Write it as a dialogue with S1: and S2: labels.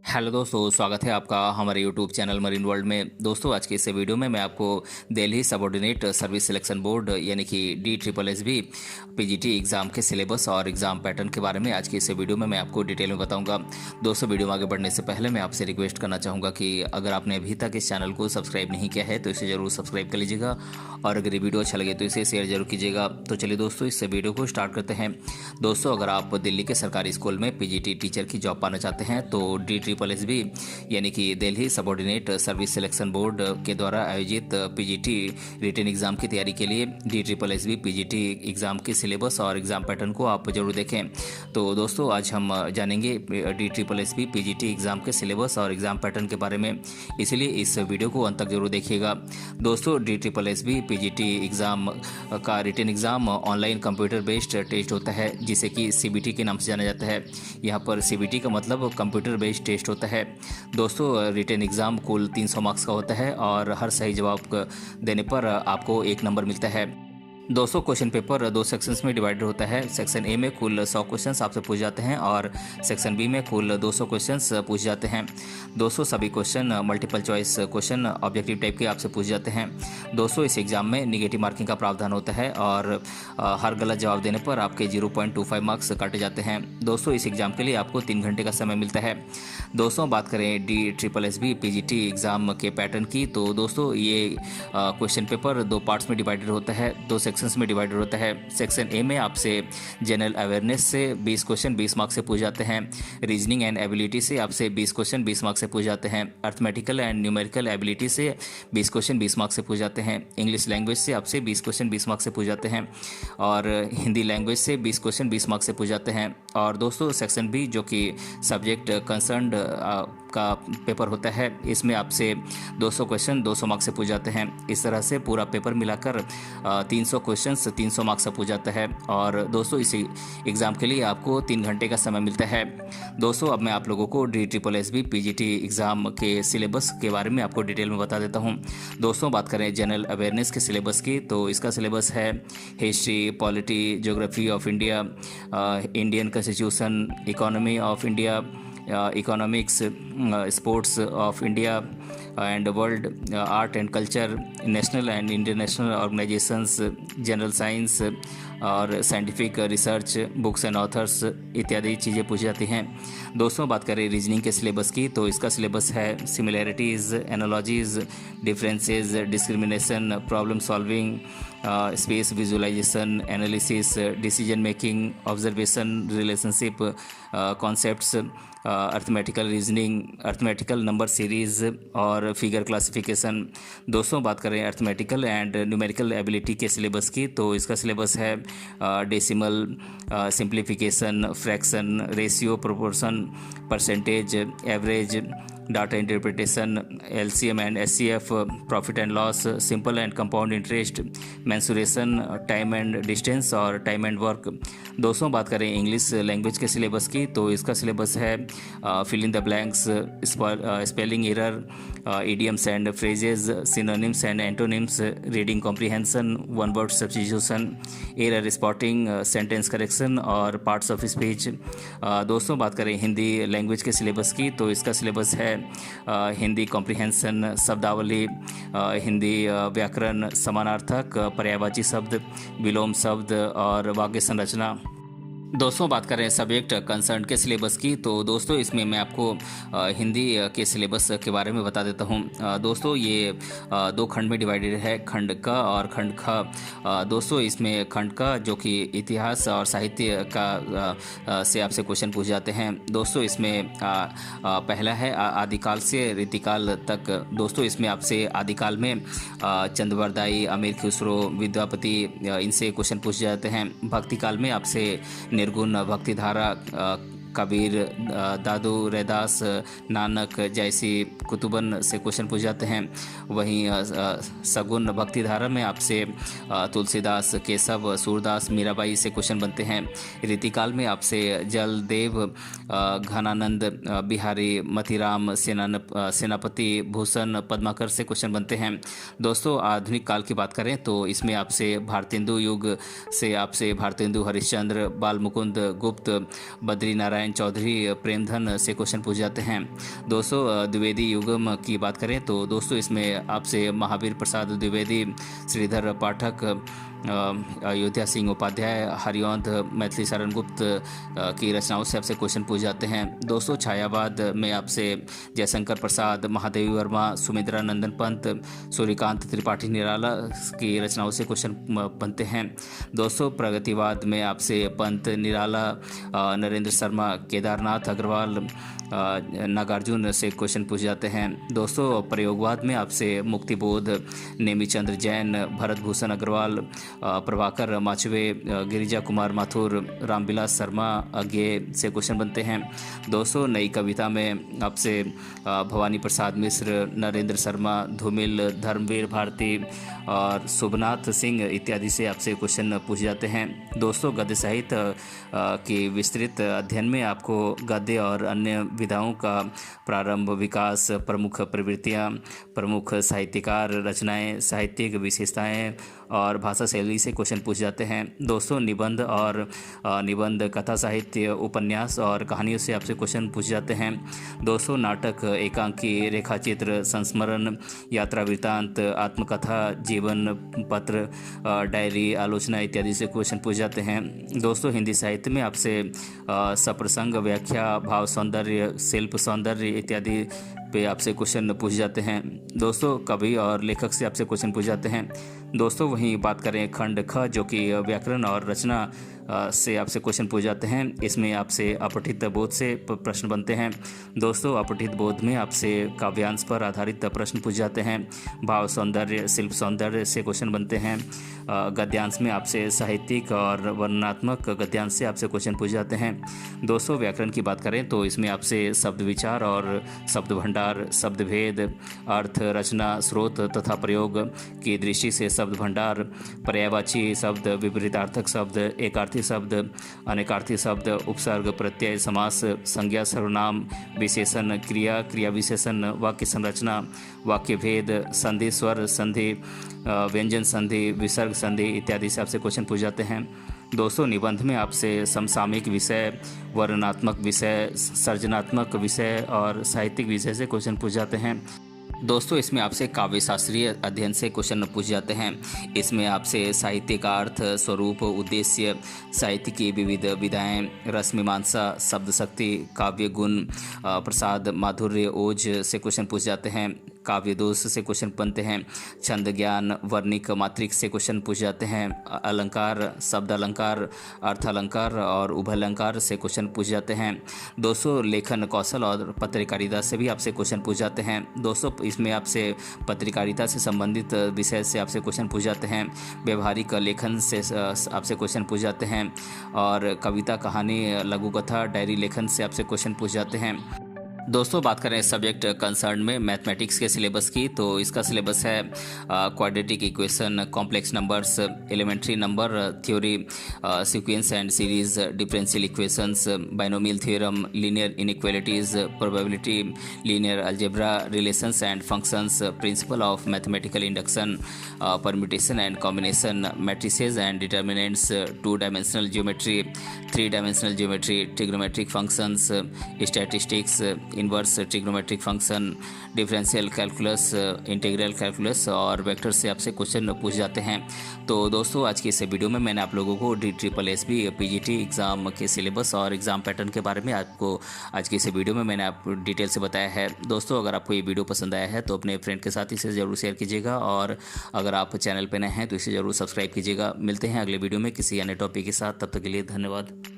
S1: Hello दोस्तों, स्वागत है आपका हमारे यूट्यूब चैनल मरीन वर्ल्ड में। दोस्तों, आज के इस वीडियो में मैं आपको Delhi subordinate service selection board यानी कि DSSB पीजीटी एग्ज़ाम के सिलेबस और एग्ज़ाम पैटर्न के बारे में आज की इस वीडियो में मैं आपको डिटेल में बताऊंगा। दोस्तों, वीडियो में आगे बढ़ने से पहले मैं आपसे रिक्वेस्ट करना चाहूँगा कि अगर आपने अभी तक इस चैनल को सब्सक्राइब नहीं किया है तो इसे ज़रूर सब्सक्राइब कर लीजिएगा और अगर ये वीडियो अच्छा लगे तो इसे शेयर जरूर कीजिएगा। तो चलिए दोस्तों, इस वीडियो को स्टार्ट करते हैं। दोस्तों, अगर आप दिल्ली के सरकारी स्कूल में पीजीटी टीचर की जॉब पाना चाहते हैं तो DSSB यानी कि Delhi subordinate service selection board के द्वारा आयोजित पीजीटी रिटन एग्जाम की तैयारी के लिए DSSB पीजीटी एग्जाम के सिलेबस और एग्जाम पैटर्न को आप जरूर देखें। तो दोस्तों, आज हम जानेंगे DSSB पीजीटी एग्जाम के सिलेबस और एग्जाम पैटर्न के बारे में, इसलिए इस वीडियो को अंत तक जरूर देखिएगा। दोस्तों, DSSB पीजीटी एग्जाम का written exam online computer based test होता है जिसे कि CBT के नाम से जाना जाता है। यहाँ पर CBT का मतलब कंप्यूटर बेस्ड टेस्ट होता है। दोस्तों, रिटन एग्ज़ाम कुल 300 मार्क्स का होता है और हर सही जवाब देने पर आपको 1 नंबर मिलता है। दोस्तों, क्वेश्चन पेपर 2 सेक्शंस में डिवाइडेड होता है। सेक्शन ए में कुल 100 क्वेश्चंस आपसे पूछ जाते हैं और सेक्शन बी में कुल 200 क्वेश्चंस पूछ जाते हैं। दोस्तों, सभी question multiple choice question objective type के आपसे पूछ जाते हैं। दोस्तों, इस एग्ज़ाम में निगेटिव मार्किंग का प्रावधान होता है और हर गलत जवाब देने पर आपके 0.25 मार्क्स काटे जाते हैं। दोस्तों, इस एग्ज़ाम के लिए आपको 3 घंटे का समय मिलता है। दोस्तों, बात करें DSSB पीजीटी एग्ज़ाम के पैटर्न की, तो दोस्तों ये क्वेश्चन पेपर 2 पार्ट्स में डिवाइडेड होता है, 2 सेक्शंस में डिवाइडेड होता है। सेक्शन ए में आपसे जनरल अवेयरनेस से 20 क्वेश्चन 20 मार्क्स से पूछ जाते हैं। रीजनिंग एंड एबिलिटी से आपसे 20 क्वेश्चन 20 मार्क्स से पूछ जाते हैं। अर्थमेटिकल एंड न्यूमेरिकल एबिलिटी से 20 क्वेश्चन 20 मार्क्स से पूछ जाते हैं। इंग्लिश लैंग्वेज से आपसे 20 क्वेश्चन 20 मार्क्स से पूछ जाते हैं और हिंदी लैंग्वेज से 20 क्वेश्चन 20 मार्क्स से पूछ जाते हैं। और दोस्तों, सेक्शन बी जो कि सब्जेक्ट कंसर्न्ड का पेपर होता है, इसमें आपसे 200 क्वेश्चन 200 मार्क्स से पूछ जाते हैं। इस तरह से पूरा पेपर मिलाकर 300 क्वेश्चंस 300 मार्क्स से पूछ जाता है। और दोस्तों, इस एग्ज़ाम के लिए आपको 3 घंटे का समय मिलता है। दोस्तों, अब मैं आप लोगों को DSSB पीजीटी एग्ज़ाम के सिलेबस के बारे में आपको डिटेल में बता देता हूँ। दोस्तों, बात करें जनरल अवेयरनेस के सिलेबस की, तो इसका सिलेबस है history, polity, geography of India, Indian constitution, economy of India, economics, sports of India and world, art and culture, national and international organisations, general science और scientific research, books and authors इत्यादि चीज़ें पूछी जाती हैं। दोस्तों, बात करें रीजनिंग के सिलेबस की, तो इसका सिलेबस है similarities, analogies, differences, discrimination, problem solving, space visualisation, analysis, decision making, observation, relationship concepts, arithmetical reasoning, arithmetical number series और फिगर क्लासिफिकेशन। दोस्तों, बात करें अर्थमेटिकल एंड न्यूमेरिकल एबिलिटी के सिलेबस की, तो इसका सिलेबस है decimal, simplification, fraction, ratio, proportion, percentage, average, data interpretation, LCM and SCF, profit and loss, simple and compound interest, mensuration, time and distance और time and work. दोस्तों, बात करें English language के सिलेबस की, तो इसका सिलेबस है fill in the blanks, spelling error, idioms and phrases, synonyms and antonyms, reading comprehension, one word substitution, error spotting, sentence correction और पार्ट्स ऑफ स्पीच। दोस्तों, बात करें हिंदी लैंग्वेज के सिलेबस की, तो इसका सिलेबस है हिंदी कॉम्प्रिहेंशन, शब्दावली, हिंदी व्याकरण, समानार्थक, पर्यायवाची शब्द, विलोम शब्द और वाक्य संरचना। दोस्तों, बात करें सब्जेक्ट कंसर्न के सिलेबस की, तो दोस्तों इसमें मैं आपको हिंदी के सिलेबस के बारे में बता देता हूं। दोस्तों, ये 2 खंड में डिवाइडेड है, खंड क और खंड ख। दोस्तों, इसमें खंड क जो कि इतिहास और साहित्य का से आपसे क्वेश्चन पूछ जाते हैं। दोस्तों, इसमें पहला है आदिकाल से रीतिकाल तक। दोस्तों, इसमें आपसे आदिकाल में चंद्रवरदाई, अमीर खुसरो, विद्यापति, इनसे क्वेश्चन पूछ जाते हैं। भक्ति काल में आपसे निर्गुण, भक्तिधारा, कबीर, दादू, रैदास, नानक जैसी कुतुबन से क्वेश्चन पूछ जाते हैं। वहीं सगुन भक्तिधारा में आपसे तुलसीदास, केशव, सूरदास, मीराबाई से क्वेश्चन बनते हैं। रीतिकाल में आपसे जलदेव, घनानंद, बिहारी, मतीराम, सेनापति, भूषण, पद्माकर से क्वेश्चन बनते हैं। दोस्तों, आधुनिक काल की बात करें तो इसमें आपसे भारतेंदु युग से आपसे भारतेंदु हरिश्चंद्र, बाल मुकुंद गुप्त, बद्री नारायण नारायण चौधरी प्रेमधन से क्वेश्चन पूछ जाते हैं। दोस्तों द्विवेदी युगम की बात करें तो दोस्तों इसमें आपसे महावीर प्रसाद द्विवेदी, श्रीधर पाठक, अयोध्या सिंह उपाध्याय, हरिवंश मैथिली शरण गुप्त की रचनाओं से आपसे क्वेश्चन पूछ जाते हैं। दोस्तों छायावाद में आपसे जयशंकर प्रसाद, महादेवी वर्मा, सुमित्रा नंदन पंत, सूर्यकांत त्रिपाठी निराला की रचनाओं से क्वेश्चन बनते हैं। दोस्तों प्रगतिवाद में आपसे पंत, निराला, नरेंद्र शर्मा, केदारनाथ अग्रवाल, नागार्जुन से क्वेश्चन पूछ जाते हैं। दोस्तों प्रयोगवाद में आपसे मुक्तिबोध, नेमीचंद्र जैन, भरत भूषण अग्रवाल, प्रभाकर माचवे, गिरिजा कुमार माथुर, रामविलास शर्मा अज्ञे से क्वेश्चन बनते हैं। दोस्तों नई कविता में आपसे भवानी प्रसाद मिश्र, नरेंद्र शर्मा, धूमिल, धर्मवीर भारती और शुभनाथ सिंह इत्यादि से आपसे क्वेश्चन पूछ जाते हैं। दोस्तों गद्य साहित्य के विस्तृत अध्ययन में आपको गद्य और अन्य विधाओं का प्रारंभ, विकास, प्रमुख प्रवृत्तियाँ, प्रमुख साहित्यकार रचनाएं, साहित्यिक विशेषताएं और भाषा शैली से क्वेश्चन पूछ जाते हैं। दोस्तों निबंध और निबंध, कथा साहित्य, उपन्यास और कहानियों से आपसे क्वेश्चन पूछ जाते हैं। दोस्तों नाटक, एकांकी, रेखाचित्र, संस्मरण, यात्रा वृत्तांत, आत्मकथा, जीवन पत्र, डायरी, आलोचना इत्यादि से क्वेश्चन पूछ जाते हैं। दोस्तों हिंदी साहित्य में आपसे सप्रसंग, व्याख्या, भाव सौंदर्य, शिल्प सौंदर्य इत्यादि पे आपसे क्वेश्चन पूछ जाते हैं। दोस्तों कवि और लेखक से आपसे क्वेश्चन पूछ जाते हैं। दोस्तों वहीं बात करें खंड ख जो कि व्याकरण और रचना से आपसे क्वेश्चन पूछ जाते हैं। इसमें आपसे अपठित बोध से प्रश्न बनते हैं। दोस्तों अपठित बोध में आपसे काव्यांश पर आधारित प्रश्न पूछ जाते हैं। भाव सौंदर्य, शिल्प सौंदर्य से क्वेश्चन बनते हैं। गद्यांश में आपसे साहित्यिक और वर्णनात्मक गद्यांश से आपसे क्वेश्चन पूछ जाते हैं। दोस्तों व्याकरण की बात करें तो इसमें आपसे शब्द विचार और शब्द भंडार, शब्द भेद, अर्थ, रचना, स्रोत तथा प्रयोग की दृष्टि से शब्द भंडार, पर्यायवाची शब्द, विपरीतार्थक शब्द, एकार्थी शब्द, अनेकार्थी शब्द, उपसर्ग, प्रत्यय, समास, संज्ञा, सर्वनाम, विशेषण, क्रिया, क्रिया विशेषण, वाक्य संरचना, वाक्य भेद, संधि, स्वर संधि, व्यंजन संधि, विसर्ग संधि इत्यादि से आपसे क्वेश्चन पूछ जाते हैं। दोस्तों निबंध में आपसे समसामयिक विषय, वर्णनात्मक विषय, सर्जनात्मक विषय और साहित्यिक विषय से क्वेश्चन पूछ जाते हैं। दोस्तों इसमें आपसे काव्य शास्त्रीय अध्ययन से क्वेश्चन पूछ जाते हैं। इसमें आपसे साहित्य का अर्थ, स्वरूप, उद्देश्य, साहित्य की विविध विधाएं, रस मीमांसा, शब्द शक्ति, काव्य गुण, प्रसाद, माधुर्य, ओज से क्वेश्चन पूछ जाते हैं। काव्य दोष से क्वेश्चन बनते हैं। छंद ज्ञान, वर्णिक मात्रिक से क्वेश्चन पूछ जाते हैं। अलंकार, शब्द अलंकार, अर्थ अलंकार और उभय अलंकार से क्वेश्चन पूछ जाते हैं। दोस्तों लेखन कौशल और पत्रकारिता से भी आपसे क्वेश्चन पूछ जाते हैं। दोस्तों इसमें आपसे पत्रकारिता से संबंधित विषय से आपसे क्वेश्चन पूछ जाते हैं। व्यवहारिक लेखन से आपसे क्वेश्चन पूछ जाते हैं और कविता, कहानी, लघु कथा, डायरी लेखन से आपसे क्वेश्चन पूछ जाते हैं। दोस्तों बात करें सब्जेक्ट कंसर्न में मैथमेटिक्स के सिलेबस की तो इसका सिलेबस है quadratic equation, complex numbers, elementary number theory, sequence and series, differential equations, binomial theorem, linear inequalities, probability, linear algebra, relations and functions, principle of mathematical induction, permutation and combination, matrices and determinants, 2 dimensional geometry, 3 dimensional geometry, trigonometric functions, statistics, inverse trigonometric function, differential calculus, integral calculus और vector से आपसे question पूछ जाते हैं। तो दोस्तों आज की इस वीडियो में मैंने आप लोगों को DSSB PGT एग्ज़ाम के सिलेबस और एग्ज़ाम पैटर्न के बारे में आपको आज की इस वीडियो में मैंने आप डिटेल से बताया है। दोस्तों अगर आपको ये वीडियो पसंद आया है तो अपने फ्रेंड के साथ इसे ज़रूर शेयर कीजिएगा और अगर आप चैनल पर नए हैं तो इसे ज़रूर सब्सक्राइब कीजिएगा। मिलते हैं अगले वीडियो में किसी अन्य टॉपिक के साथ, तब तक के लिए धन्यवाद।